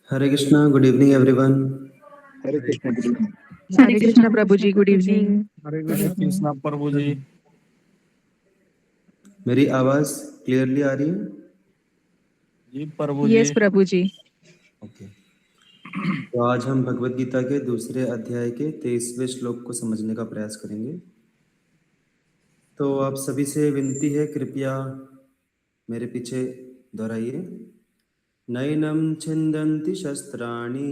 हरे Krishna, good evening everyone. हरे कृष्ण गुरु। हरे कृष्णा प्रभु जी, good evening. हरे कृष्ण प्रभु जी। मेरी आवाज clearly आ रही है? जी प्रभु जी। यस प्रभु जी। ओके। तो आज हम भगवत गीता के दूसरे अध्याय के 23वें श्लोक को समझने का प्रयास करेंगे। तो आप सभी से विनती है, कृपया मेरे पीछे दोहराइए। नैनं छिन्दन्ति शस्त्राणि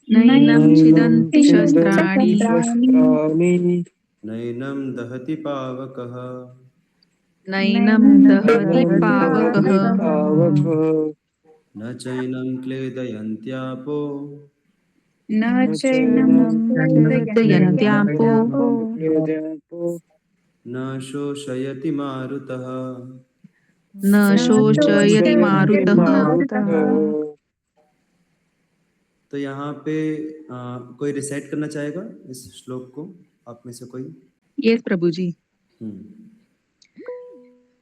नैनं छिदन्ति शस्त्राणि शस्त्राणि नैनं दहति पावकः नैनं दहति पावकः पावकः न चैनं क्लेदयन्त्यापो न न चैनं दयन्त्यापो क्लेदयन्त्यापो न शोषयति मारुतः। न शोचयति मारुतः। मारुतः। तो यहाँ पे कोई रिसाइट करना चाहेगा इस श्लोक को, आप में से कोई? यस प्रभु जी। हम्म।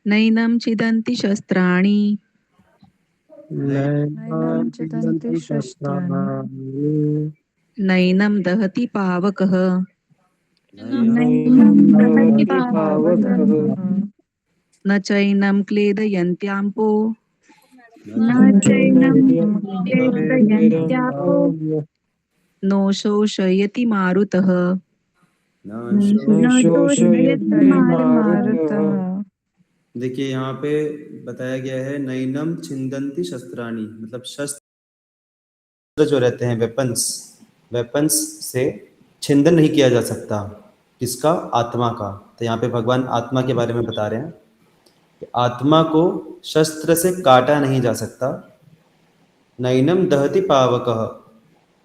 नैनं छिदन्ति शस्त्राणि नैनं छिदन्ति शस्त्राणि नैनं दहति पावकः नैनं दहति पावकः न चैनं क्लेदयन्त्यापो न चैनं क्लेदयन्त्यापो नो शोषयति मारुतः। न शोषयति मारुतः। देखिए यहाँ पे बताया गया है नैनम छिन्दन्ति शस्त्राणि, मतलब शस्त्र जो रहते हैं, वेपन्स से छिंदन नहीं किया जा सकता। किसका? आत्मा का। तो यहाँ पे भगवान आत्मा के बारे में बता रहे हैं कि आत्मा को शस्त्र से काटा नहीं जा सकता। नैनम दहति पावकः,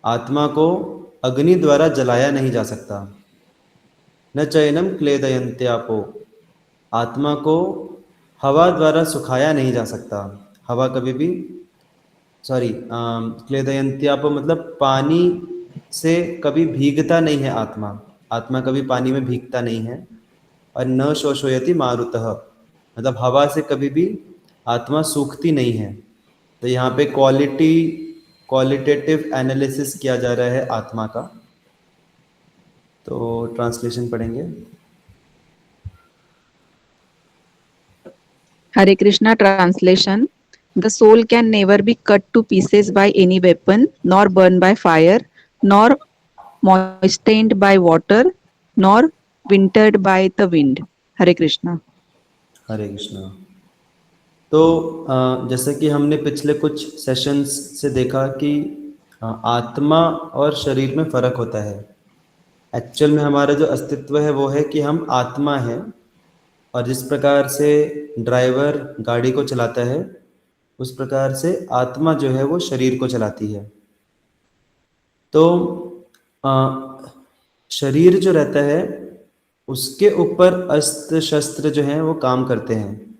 आत्मा को अग्नि द्वारा जलाया नहीं जा सकता। न चैनम क्लेदयन्त्यापो, आत्मा को हवा द्वारा सुखाया नहीं जा सकता। हवा कभी भी क्लेदयन्त्यापो मतलब पानी से कभी भीगता नहीं है आत्मा। आत्मा कभी पानी में भीगता नहीं है। और न शोषयति मारुतः, मतलब हवा से कभी भी आत्मा सूखती नहीं है। तो यहाँ पे क्वालिटेटिव एनालिसिस किया जा रहा है आत्मा का। तो ट्रांसलेशन पढ़ेंगे। Hare Krishna translation. The soul can never be cut to pieces by any weapon, nor burned by fire, nor moistened by water, nor wintered by the wind. Hare Krishna. हरे कृष्णा। तो जैसे कि हमने पिछले कुछ सेशंस से देखा कि आत्मा और शरीर में फ़र्क होता है। एक्चुअल में हमारा जो अस्तित्व है वो है कि हम आत्मा हैं, और जिस प्रकार से ड्राइवर गाड़ी को चलाता है उस प्रकार से आत्मा जो है वो शरीर को चलाती है। तो अ, शरीर जो रहता है उसके ऊपर अस्त्र शस्त्र जो हैं वो काम करते हैं,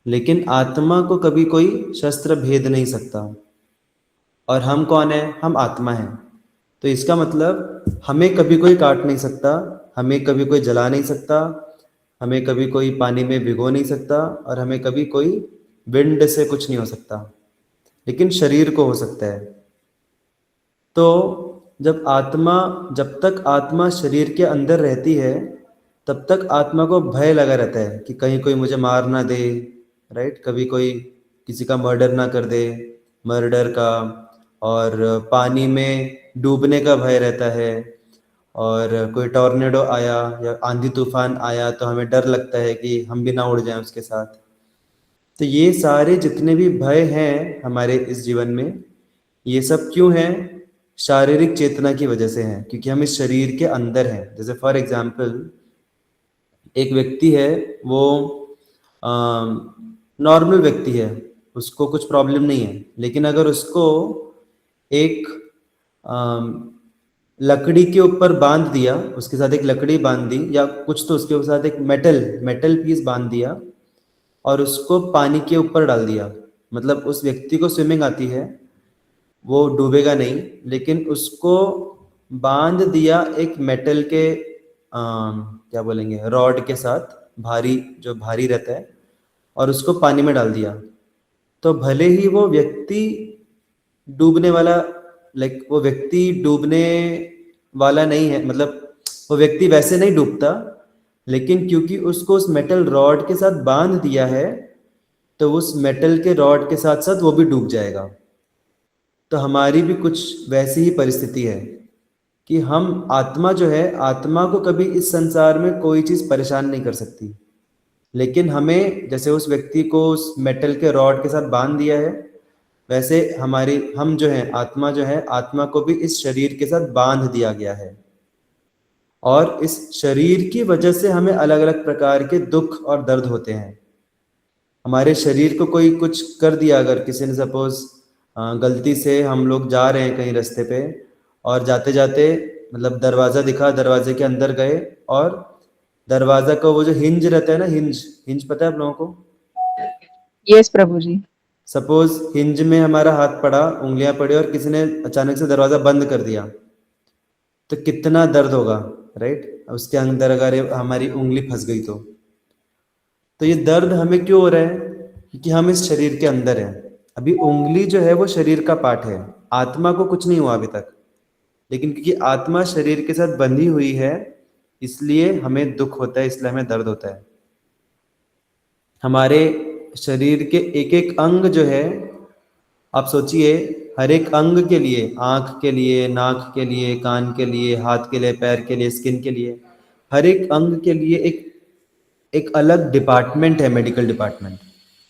लेकिन आत्मा को कभी कोई शस्त्र भेद नहीं सकता। और हम कौन है? हम आत्मा हैं। तो इसका मतलब हमें कभी कोई काट नहीं सकता, हमें कभी कोई जला नहीं सकता, हमें कभी कोई पानी में भिगो नहीं सकता, और हमें कभी कोई विंड से कुछ नहीं हो सकता, लेकिन शरीर को हो सकता है। तो जब तक आत्मा शरीर के अंदर रहती है तब तक आत्मा को भय लगा रहता है कि कहीं कोई मुझे मार ना दे, राइट? कभी कोई किसी का मर्डर ना कर दे, मर्डर का, और पानी में डूबने का भय रहता है, और कोई टॉर्नेडो आया या आंधी तूफान आया तो हमें डर लगता है कि हम भी ना उड़ जाएं उसके साथ। तो ये सारे जितने भी भय हैं हमारे इस जीवन में, ये सब क्यों हैं? शारीरिक चेतना की वजह से हैं, क्योंकि हम इस शरीर के अंदर हैं। जैसे फॉर एग्जांपल एक व्यक्ति है, वो नॉर्मल व्यक्ति है, उसको कुछ प्रॉब्लम नहीं है, लेकिन अगर उसको एक अम, लकड़ी के ऊपर बांध दिया, उसके साथ एक लकड़ी बांध दी, या कुछ तो उसके साथ एक मेटल पीस बांध दिया और उसको पानी के ऊपर डाल दिया, मतलब उस व्यक्ति को स्विमिंग आती है, वो डूबेगा नहीं, लेकिन उसको बांध दिया एक मेटल के क्या बोलेंगे, रॉड के साथ, भारी, जो भारी रहता है, और उसको पानी में डाल दिया। तो भले ही वो व्यक्ति डूबने वाला, लाइक वो व्यक्ति डूबने वाला नहीं है, मतलब वो व्यक्ति वैसे नहीं डूबता, लेकिन क्योंकि उसको उस मेटल रॉड के साथ बांध दिया है, तो उस मेटल के रॉड के साथ साथ वो भी डूब जाएगा। तो हमारी भी कुछ वैसी ही परिस्थिति है कि हम आत्मा जो है, आत्मा को कभी इस संसार में कोई चीज़ परेशान नहीं कर सकती, लेकिन हमें जैसे उस व्यक्ति को उस मेटल के रॉड के साथ बांध दिया है, वैसे हमारी हम जो है आत्मा जो है, आत्मा को भी इस शरीर के साथ बांध दिया गया है। और इस शरीर की वजह से हमें अलग अलग प्रकार के दुख और दर्द होते हैं। हमारे शरीर को कोई कुछ कर दिया, अगर किसी ने सपोज गलती से, हम लोग जा रहे हैं कहीं रास्ते पे और जाते जाते मतलब दरवाज़ा दिखा, दरवाजे के अंदर गए और दरवाज़ा का वो जो हिंज रहता है ना, हिंज हिंज पता है आप लोगों को? यस प्रभु जी। सपोज हिंज में हमारा हाथ पड़ा, उंगलियां पड़ी और किसी ने अचानक से दरवाज़ा बंद कर दिया, तो कितना दर्द होगा, राइट? उसके अंदर अगर हमारी उंगली फंस गई तो ये दर्द हमें क्यों हो रहा है? क्योंकि हम इस शरीर के अंदर हैं। अभी उंगली जो है वो शरीर का पार्ट है, आत्मा को कुछ नहीं हुआ अभी तक, लेकिन क्योंकि आत्मा शरीर के साथ बंधी हुई है, इसलिए हमें दुख होता है, इसलिए हमें दर्द होता है। हमारे शरीर के एक एक अंग जो है, आप सोचिए, हर एक अंग के लिए, आँख के लिए, नाक के लिए, कान के लिए, हाथ के लिए, पैर के लिए, स्किन के लिए, हर एक अंग के लिए एक अलग डिपार्टमेंट है, मेडिकल डिपार्टमेंट।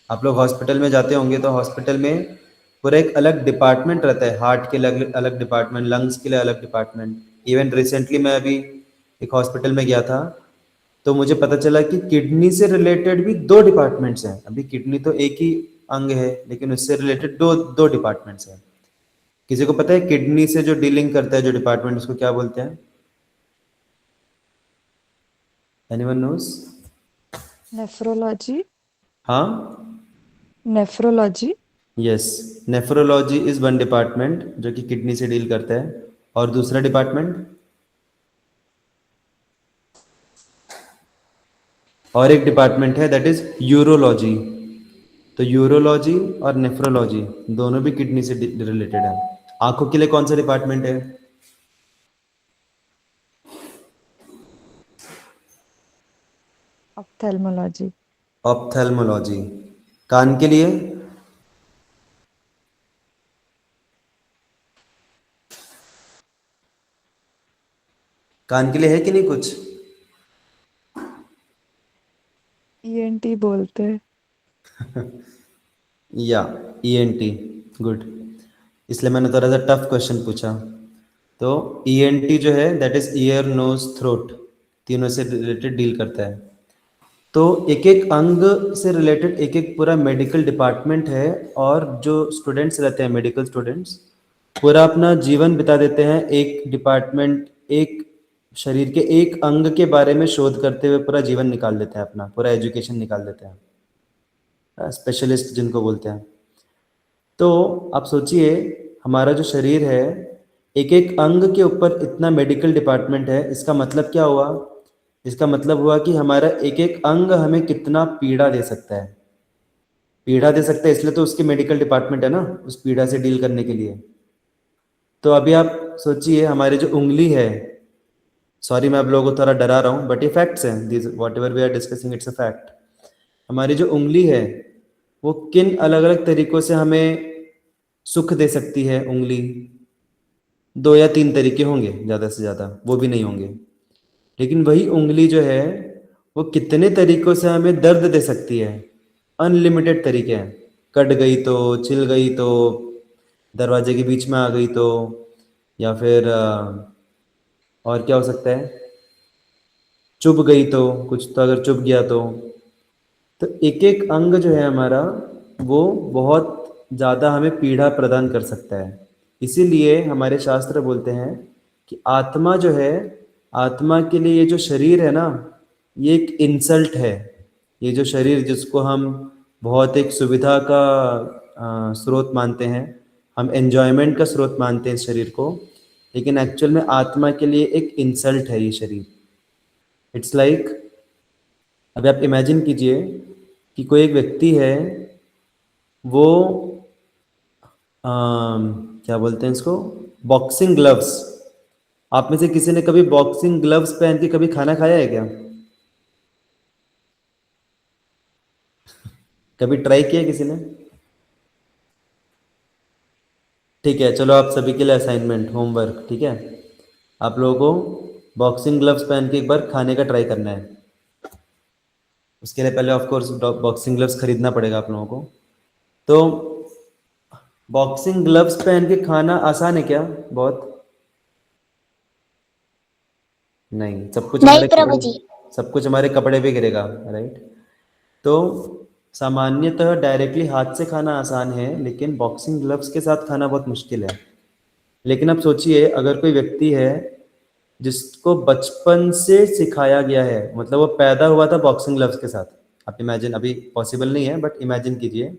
आप लोग हॉस्पिटल में जाते होंगे तो हॉस्पिटल में पूरा एक अलग डिपार्टमेंट रहता है, हार्ट के लिए अलग डिपार्टमेंट, लंग्स के लिए अलग डिपार्टमेंट। इवन रिसेंटली मैं अभी एक हॉस्पिटल में गया था, तो मुझे पता चला कि किडनी से रिलेटेड भी 2 डिपार्टमेंट्स हैं। अभी किडनी तो एक ही अंग है, लेकिन उससे रिलेटेड दो डिपार्टमेंट्स हैं। किसी को पता है किडनी से जो डीलिंग करता है जो डिपार्टमेंट, उसको क्या बोलते हैं? Anyone nose? नेफ्रोलॉजी। हाँ, nephrology. Yes, nephrology is one department जो कि किडनी से डील करता है। और दूसरा डिपार्टमेंट, और एक डिपार्टमेंट है दैट इज यूरोलॉजी। तो यूरोलॉजी और नेफ्रोलॉजी दोनों भी किडनी से रिलेटेड है। आंखों के लिए कौन सा डिपार्टमेंट है? ऑप्थेल्मोलॉजी। ऑप्थेल्मोलॉजी। कान के लिए? कान के लिए है कि नहीं कुछ? ईएनटी बोलते हैं। या ईएनटी, गुड। इसलिए मैंने थोड़ा सा टफ क्वेश्चन पूछा। तो ईएनटी जो है that is ear, nose, throat, तीनों से रिलेटेड डील करता है। तो एक एक अंग से रिलेटेड एक एक पूरा मेडिकल डिपार्टमेंट है, और जो स्टूडेंट्स रहते हैं, मेडिकल स्टूडेंट्स, पूरा अपना जीवन बिता देते हैं एक डिपार्टमेंट, एक शरीर के एक अंग के बारे में शोध करते हुए पूरा जीवन निकाल देते हैं, अपना पूरा एजुकेशन निकाल देते हैं, स्पेशलिस्ट जिनको बोलते हैं। तो आप सोचिए, हमारा जो शरीर है, एक एक अंग के ऊपर इतना मेडिकल डिपार्टमेंट है। इसका मतलब क्या हुआ? इसका मतलब हुआ कि हमारा एक एक अंग हमें कितना पीड़ा दे सकता है। पीड़ा दे सकता है, इसलिए तो उसके मेडिकल डिपार्टमेंट है ना, उस पीड़ा से डील करने के लिए। तो अभी आप सोचिए, हमारी जो उंगली है, सॉरी मैं आप लोगों को थोड़ा डरा रहा हूँ, बट ये फैक्ट्स हैं, this whatever we are discussing it's a fact. हमारी जो उंगली है वो किन अलग अलग तरीकों से हमें सुख दे सकती है। उंगली 2 या 3 तरीके होंगे ज़्यादा से ज़्यादा, वो भी नहीं होंगे। लेकिन वही उंगली जो है वो कितने तरीकों से हमें दर्द दे सकती है, अनलिमिटेड तरीके हैं। कट गई तो, छिल गई तो, दरवाजे के बीच में आ गई तो, या फिर और क्या हो सकता है, चुभ गई तो, कुछ तो अगर चुभ गया तो एक एक अंग जो है हमारा, वो बहुत ज़्यादा हमें पीड़ा प्रदान कर सकता है। इसीलिए हमारे शास्त्र बोलते हैं कि आत्मा जो है, आत्मा के लिए ये जो शरीर है ना, ये एक इंसल्ट है। ये जो शरीर जिसको हम बहुत एक सुविधा का स्रोत मानते हैं, हम एन्जॉयमेंट का स्रोत मानते हैं इस शरीर को, लेकिन एक्चुअल में आत्मा के लिए एक इंसल्ट है ये शरीर। इट्स लाइक, अभी आप इमेजिन कीजिए कि कोई एक व्यक्ति है, वो क्या बोलते हैं इसको, बॉक्सिंग ग्लव्स। आप में से किसी ने कभी बॉक्सिंग ग्लव्स पहन के कभी खाना खाया है क्या? कभी ट्राई किया किसी ने? ठीक है, चलो आप सभी के लिए असाइनमेंट, होमवर्क, ठीक है। आप लोगों को बॉक्सिंग ग्लव्स पहन के एक बार खाने का ट्राई करना है। उसके लिए पहले ऑफ कोर्स बॉक्सिंग ग्लव्स खरीदना पड़ेगा आप लोगों को। तो बॉक्सिंग ग्लव्स पहन के खाना आसान है क्या बहुत? नहीं, सब कुछ नहीं हमारे प्रभु कपड़े, जी। सब कुछ हमारे कपड़े पे गिरेगा, राइट। तो सामान्यतः डायरेक्टली हाथ से खाना आसान है, लेकिन बॉक्सिंग ग्लव्स के साथ खाना बहुत मुश्किल है। लेकिन अब सोचिए, अगर कोई व्यक्ति है जिसको बचपन से सिखाया गया है, मतलब वो पैदा हुआ था बॉक्सिंग ग्लव्स के साथ। आप इमेजिन, अभी पॉसिबल नहीं है बट इमेजिन कीजिए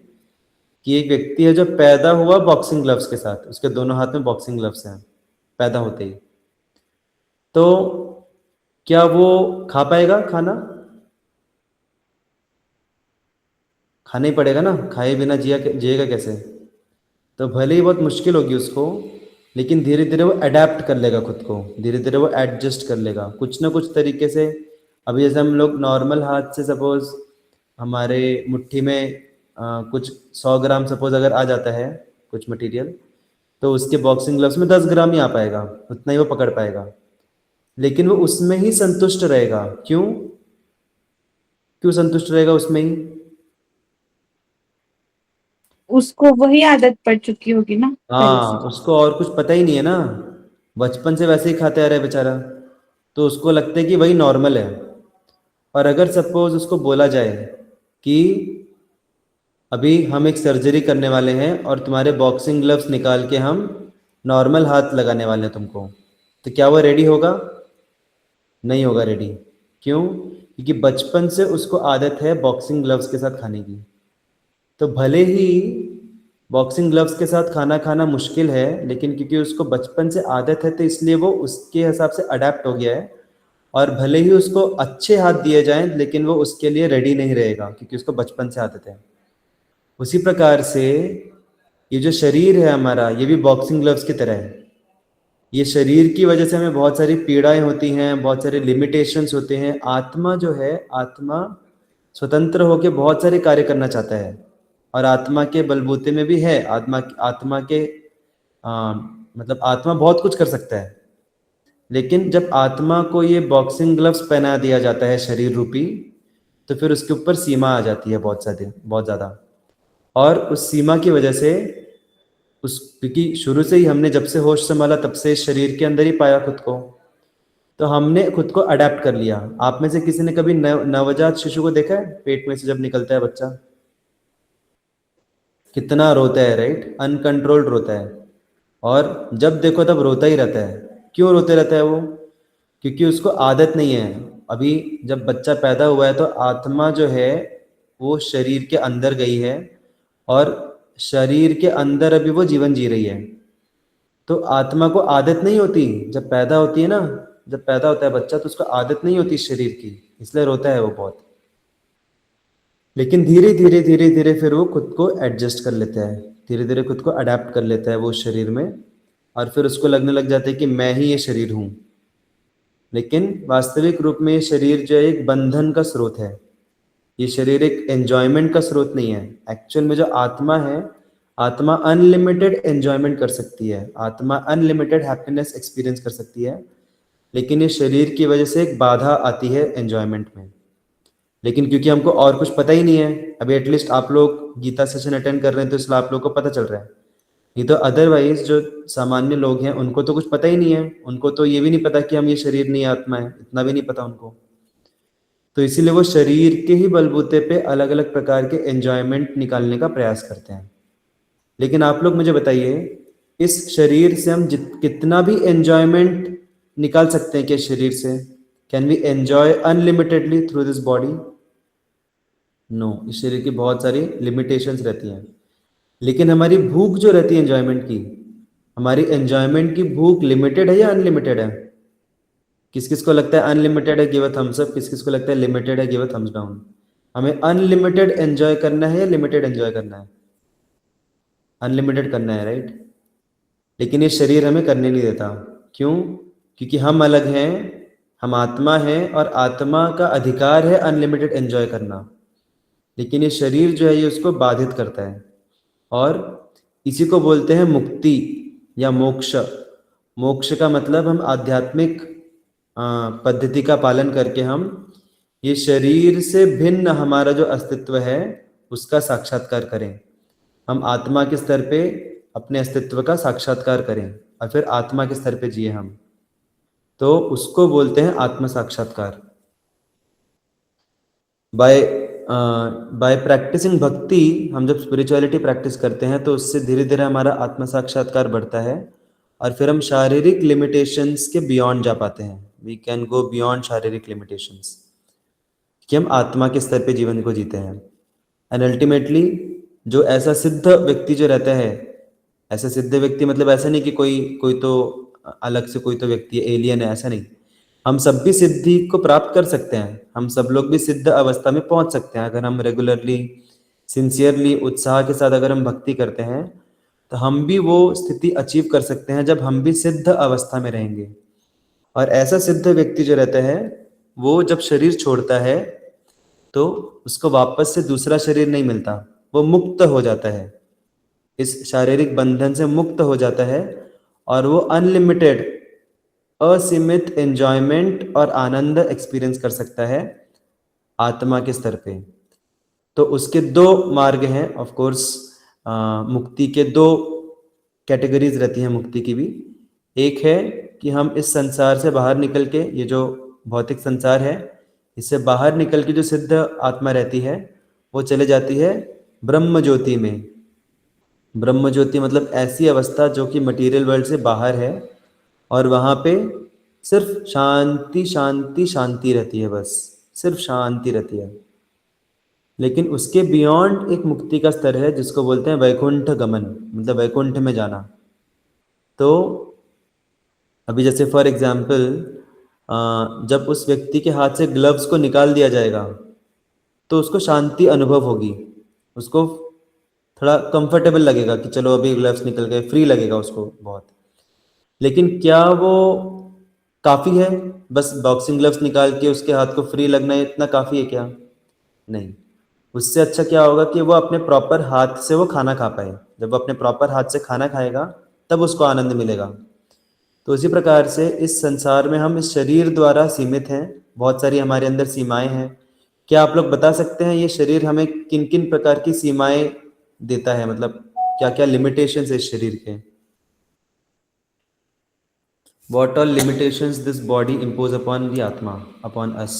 कि एक व्यक्ति है जो पैदा हुआ बॉक्सिंग ग्लव्स के साथ, उसके दोनों हाथ में बॉक्सिंग ग्लव्स हैं पैदा होते ही। तो क्या वो खा पाएगा खाना? खाना ही पड़ेगा ना, खाए बिना जिएगा कैसे? तो भले ही बहुत मुश्किल होगी उसको, लेकिन धीरे धीरे वो अडेप्ट कर लेगा खुद को, धीरे धीरे वो एडजस्ट कर लेगा कुछ ना कुछ तरीके से। अभी जैसे हम लोग नॉर्मल हाथ से सपोज हमारे मुट्ठी में कुछ 100 ग्राम सपोज अगर आ जाता है कुछ मटेरियल, तो उसके बॉक्सिंग ग्लव्स में 10 ग्राम ही आ पाएगा, उतना ही वो पकड़ पाएगा। लेकिन वो उसमें ही संतुष्ट रहेगा। क्यों क्यों संतुष्ट रहेगा उसमें ही? उसको वही आदत पड़ चुकी होगी ना पहले हाँ, से। उसको और कुछ पता ही नहीं है ना, बचपन से वैसे ही खाते आ रहा है बेचारा, तो उसको लगता है कि वही नॉर्मल है। और अगर सपोज उसको बोला जाए कि अभी हम एक सर्जरी करने वाले हैं और तुम्हारे बॉक्सिंग ग्लव्स निकाल के हम नॉर्मल हाथ लगाने वाले हैं तुमको, तो क्या वो रेडी होगा? नहीं होगा रेडी। क्यों? क्योंकि बचपन से उसको आदत है बॉक्सिंग ग्लव्स के साथ खाने की। तो भले ही बॉक्सिंग ग्लव्स के साथ खाना खाना मुश्किल है, लेकिन क्योंकि उसको बचपन से आदत है तो इसलिए वो उसके हिसाब से अडेप्ट हो गया है। और भले ही उसको अच्छे हाथ दिए जाएं, लेकिन वो उसके लिए रेडी नहीं रहेगा क्योंकि उसको बचपन से आदत है। उसी प्रकार से ये जो शरीर है हमारा, ये भी बॉक्सिंग ग्लव्स की तरह है। ये शरीर की वजह से हमें बहुत सारी पीड़ाएं होती हैं, बहुत सारे लिमिटेशंस होते हैं। आत्मा जो है, आत्मा स्वतंत्र होकर बहुत सारे कार्य करना चाहता है, और आत्मा के बलबूते में भी है। आत्मा के मतलब आत्मा बहुत कुछ कर सकता है। लेकिन जब आत्मा को ये बॉक्सिंग ग्लव्स पहना दिया जाता है शरीर रूपी, तो फिर उसके ऊपर सीमा आ जाती है बहुत ज़्यादा। और उस सीमा की वजह से उस, क्योंकि शुरू से ही हमने जब से होश संभाला तब से इस शरीर के अंदर ही पाया खुद को, तो हमने खुद को अडेप्ट कर लिया। आप में से किसी ने कभी नवजात शिशु को देखा है? पेट में से जब निकलता है बच्चा, कितना रोता है, राइट, अनकंट्रोल्ड रोता है। और जब देखो तब रोता ही रहता है। क्यों रोते रहता है वो? क्योंकि उसको आदत नहीं है। अभी जब बच्चा पैदा हुआ है तो आत्मा जो है वो शरीर के अंदर गई है, और शरीर के अंदर अभी वो जीवन जी रही है। तो आत्मा को आदत नहीं होती जब पैदा होती है ना, जब पैदा होता है बच्चा तो उसको आदत नहीं होती शरीर की, इसलिए रोता है वो बहुत। लेकिन धीरे धीरे धीरे धीरे फिर वो खुद को एडजस्ट कर लेता है, धीरे धीरे खुद को अडेप्ट कर लेता है वो शरीर में, और फिर उसको लगने लग जाता है कि मैं ही ये शरीर हूँ। लेकिन वास्तविक रूप में ये शरीर जो है एक बंधन का स्रोत है। ये शरीर एक एन्जॉयमेंट का स्रोत नहीं है। एक्चुअल में जो आत्मा है, आत्मा अनलिमिटेड एन्जॉयमेंट कर सकती है, आत्मा अनलिमिटेड हैप्पीनेस एक्सपीरियंस कर सकती है। लेकिन ये शरीर की वजह से एक बाधा आती है एन्जॉयमेंट में। लेकिन क्योंकि हमको और कुछ पता ही नहीं है, अभी एटलीस्ट आप लोग गीता सेशन अटेंड कर रहे हैं तो इसलिए आप लोग को पता चल रहा है। नहीं तो अदरवाइज जो सामान्य लोग हैं उनको तो कुछ पता ही नहीं है, उनको तो ये भी नहीं पता कि हम ये शरीर नहीं आत्मा है, इतना भी नहीं पता उनको। तो इसीलिए वो शरीर के ही बलबूते पे अलग अलग प्रकार के एंजॉयमेंट निकालने का प्रयास करते हैं। लेकिन आप लोग मुझे बताइए, इस शरीर से हम कितना भी एंजॉयमेंट निकाल सकते हैं क्या शरीर से? Can we enjoy unlimitedly through this body? No, इस शरीर की बहुत सारी लिमिटेशंस रहती हैं। लेकिन हमारी भूख जो रहती है एंजॉयमेंट की, हमारी एंजॉयमेंट की भूख लिमिटेड है या अनलिमिटेड है? किस किस को लगता है अनलिमिटेड है, गिव अ थम्स अप। किस किस को लगता है लिमिटेड है, गिव अ थम्स डाउन। हमें अनलिमिटेड एंजॉय करना है या लिमिटेड एंजॉय करना है? अनलिमिटेड करना है, राइट। लेकिन ये शरीर हमें करने नहीं देता। क्यों? क्योंकि हम अलग हैं, हम आत्मा हैं और आत्मा का अधिकार है अनलिमिटेड एंजॉय करना, लेकिन ये शरीर जो है ये उसको बाधित करता है। और इसी को बोलते हैं मुक्ति या मोक्ष। मोक्ष का मतलब हम आध्यात्मिक पद्धति का पालन करके हम ये शरीर से भिन्न हमारा जो अस्तित्व है उसका साक्षात्कार करें। हम आत्मा के स्तर पे अपने अस्तित्व का साक्षात्कार करें और फिर आत्मा के स्तर पे जिए हम, तो उसको बोलते हैं आत्म साक्षात्कार। बाय प्रैक्टिसिंग भक्ति, हम जब स्पिरिचुअलिटी प्रैक्टिस करते हैं तो उससे धीरे धीरे हमारा आत्म साक्षात्कार बढ़ता है और फिर हम शारीरिक लिमिटेशंस के बियॉन्ड जा पाते हैं। वी कैन गो बियॉन्ड शारीरिक लिमिटेशंस, कि हम आत्मा के स्तर पे जीवन को जीते हैं। एंड अल्टीमेटली जो ऐसा सिद्ध व्यक्ति जो रहता है, ऐसा सिद्ध व्यक्ति मतलब ऐसा नहीं कि कोई तो अलग से कोई तो व्यक्ति है, एलियन है, ऐसा नहीं। हम सब भी सिद्धि को प्राप्त कर सकते हैं, हम सब लोग भी सिद्ध अवस्था में पहुंच सकते हैं अगर हम रेगुलरली सिंसियरली उत्साह के साथ अगर हम भक्ति करते हैं, तो हम भी वो स्थिति अचीव कर सकते हैं जब हम भी सिद्ध अवस्था में रहेंगे। और ऐसा सिद्ध व्यक्ति जो रहता है वो जब शरीर छोड़ता है तो उसको वापस से दूसरा शरीर नहीं मिलता, वो मुक्त हो जाता है, इस शारीरिक बंधन से मुक्त हो जाता है और वो अनलिमिटेड असीमित एंजॉयमेंट और आनंद एक्सपीरियंस कर सकता है आत्मा के स्तर पे। तो उसके दो मार्ग हैं, ऑफ कोर्स मुक्ति के दो कैटेगरीज रहती हैं मुक्ति की भी। एक है कि हम इस संसार से बाहर निकल के, ये जो भौतिक संसार है इससे बाहर निकल के जो सिद्ध आत्मा रहती है वो चले जाती है ब्रह्म ज्योति में। ब्रह्म ज्योति मतलब ऐसी अवस्था जो कि मटेरियल वर्ल्ड से बाहर है और वहाँ पे सिर्फ शांति शांति शांति रहती है, बस सिर्फ शांति रहती है। लेकिन उसके बियॉन्ड एक मुक्ति का स्तर है जिसको बोलते हैं वैकुंठ गमन, मतलब वैकुंठ में जाना। तो अभी जैसे फॉर एग्जाम्पल जब उस व्यक्ति के हाथ से ग्लव्स को निकाल दिया जाएगा तो उसको शांति अनुभव होगी, उसको थोड़ा कंफर्टेबल लगेगा कि चलो अभी ग्लव्स निकल गए, फ्री लगेगा उसको बहुत। लेकिन क्या वो काफ़ी है? बस बॉक्सिंग ग्लव्स निकाल के उसके हाथ को फ्री लगना इतना काफ़ी है क्या? नहीं। उससे अच्छा क्या होगा कि वो अपने प्रॉपर हाथ से वो खाना खा पाए। जब वो अपने प्रॉपर हाथ से खाना खाएगा तब उसको आनंद मिलेगा। तो इसी प्रकार से इस संसार में हम इस शरीर द्वारा सीमित हैं, बहुत सारी हमारे अंदर सीमाएं हैं। क्या आप लोग बता सकते हैं ये शरीर हमें किन किन प्रकार की सीमाएं देता है, मतलब क्या क्या लिमिटेशंस है इस शरीर के? What all limitations this body impose upon the Atma, upon us?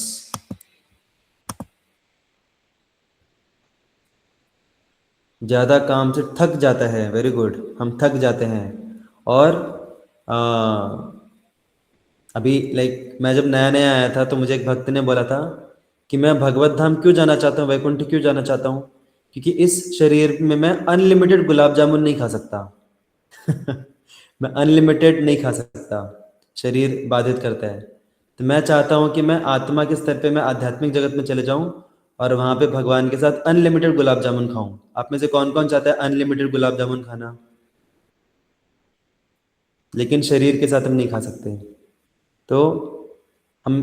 ज़्यादा काम से थक जाता है, वेरी गुड, हम थक जाते हैं। और आ, अभी लाइक मैं जब नया नया आया था तो मुझे एक भक्त ने बोला था कि मैं भगवत धाम क्यों जाना चाहता हूँ, वैकुंठ क्यों जाना चाहता हूँ, क्योंकि इस शरीर में मैं अनलिमिटेड गुलाब जामुन नहीं खा सकता। मैं अनलिमिटेड नहीं खा सकता, शरीर बाधित करता है। तो मैं चाहता हूँ कि मैं आत्मा के स्तर पे मैं आध्यात्मिक जगत में चले जाऊँ और वहाँ पे भगवान के साथ अनलिमिटेड गुलाब जामुन खाऊं। आप में से कौन कौन चाहता है अनलिमिटेड गुलाब जामुन खाना? लेकिन शरीर के साथ हम नहीं खा सकते, तो हम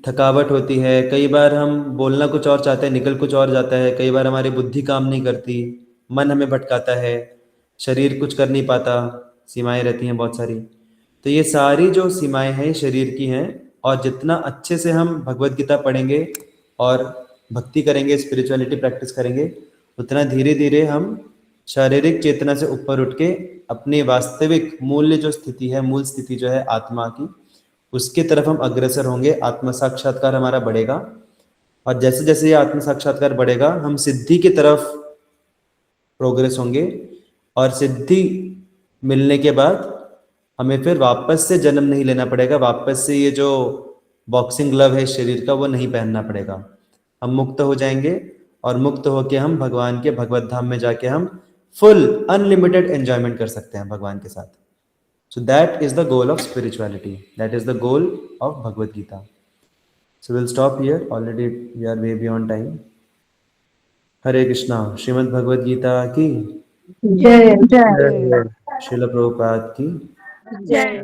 थकावट होती है, कई बार हम बोलना कुछ और चाहते हैं निकल कुछ और जाता है, कई बार हमारी बुद्धि काम नहीं करती, मन हमें भटकाता है, शरीर कुछ कर नहीं पाता, सीमाएं रहती हैं बहुत सारी। तो ये सारी जो सीमाएं हैं शरीर की हैं, और जितना अच्छे से हम भगवत गीता पढ़ेंगे और भक्ति करेंगे, स्पिरिचुअलिटी प्रैक्टिस करेंगे, उतना धीरे धीरे हम शारीरिक चेतना से ऊपर उठ के अपनी वास्तविक मूल्य जो स्थिति है, मूल स्थिति जो है आत्मा की, उसके तरफ हम अग्रसर होंगे। आत्म साक्षात्कार हमारा बढ़ेगा और जैसे जैसे ये आत्म साक्षात्कार बढ़ेगा हम सिद्धि की तरफ प्रोग्रेस होंगे, और सिद्धि मिलने के बाद हमें फिर वापस से जन्म नहीं लेना पड़ेगा, वापस से ये जो बॉक्सिंग ग्लव है शरीर का वो नहीं पहनना पड़ेगा। हम मुक्त हो जाएंगे और मुक्त होके हम भगवान के भगवत धाम में जाके हम फुल अनलिमिटेड एंजॉयमेंट कर सकते हैं भगवान के साथ। So that is the goal of spirituality. That is the goal of Bhagavad Gita. So we'll stop here. Already we are way beyond time. Hare Krishna. Srimad Bhagavad Gita ki जय जय श्रील प्रभुपाद की जय